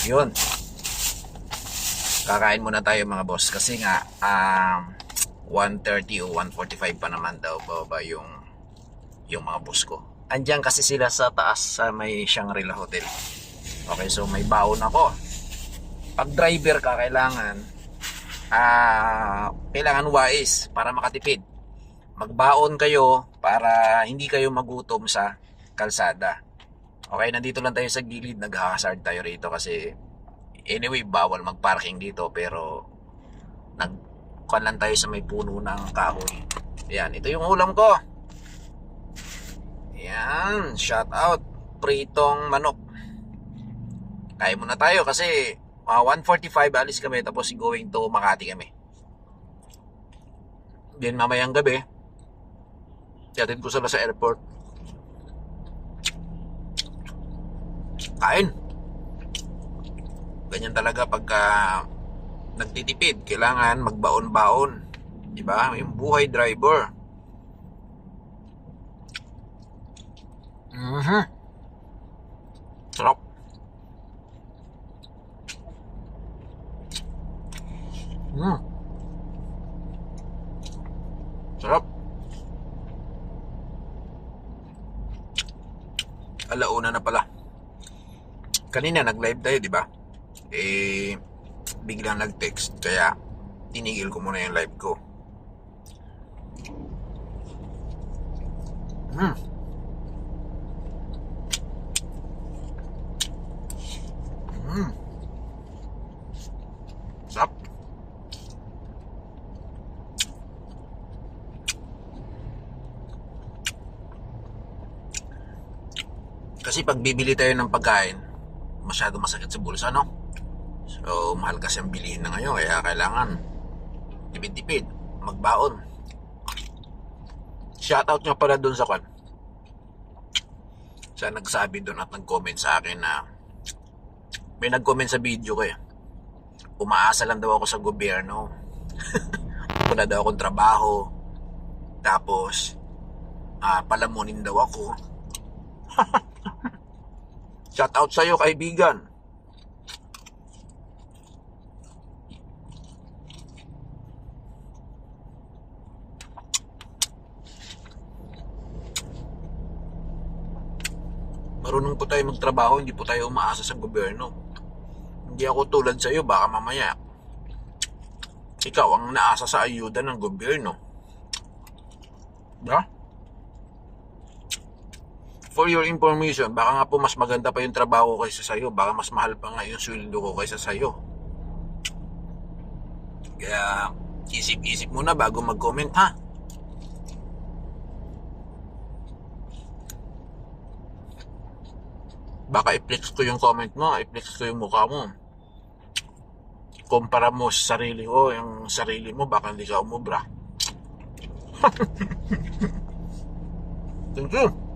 Yun, kakain muna tayo mga boss kasi nga 1:30 o 1:45 pa naman daw baba yung mga boss ko. Andiyan kasi sila sa taas sa may Shangri-La Hotel. Okay, so may baon ako. Pag driver ka, kailangan wise para makatipid. Magbaon kayo para hindi kayo magutom sa kalsada. Okay, nandito lang tayo sa gilid, nag-hazard tayo rito kasi anyway, bawal mag-parking dito pero nagkuhan lang tayo sa may puno ng kahoy. Ayan, ito yung ulam ko. Ayan, shout out, pritong manok. Kain muna tayo kasi 1:45 alis kami tapos going to Makati kami. Then mamayang gabi, yatid ko sila sa airport. Kain. Ganyan talaga pagka nagtitipid, kailangan magbaon-baon. Diba? Yung buhay driver. Sarap. Sarap. Alauna na pala. Kanina nag-live tayo, di ba? Biglang nag-text kaya tinigil ko muna yung live ko. Sarap. Kasi pag bibili tayo ng pagkain, masyado masakit sa bulsa, no? So, mahal kasi ang bilihin na ngayon, kaya kailangan tipid-tipid, magbaon. Shoutout nyo pala dun sa kwan. Sa nagsabi dun at nag-comment sa akin na may nag-comment sa video ko eh. Umaasa lang daw ako sa gobyerno. Wala daw akong trabaho. Tapos, palamunin daw ako. Shoutout sa'yo, kaibigan. Marunong po tayo magtrabaho, hindi po tayo umaasa sa gobyerno. Hindi ako tulad sa iyo, baka mamaya ikaw ang naasa sa ayuda ng gobyerno. Diba? For your information, baka nga po mas maganda pa yung trabaho ko kaysa sa iyo, baka mas mahal pa nga yung sweldo ko kaysa sa iyo. Kaya isip-isip muna bago mag-comment, ha? Baka i-flex ko yung comment mo, i-flex ko yung mukha mo. Kumpara mo sa sarili ko, yung sarili mo, baka hindi ka umubra. Thank you.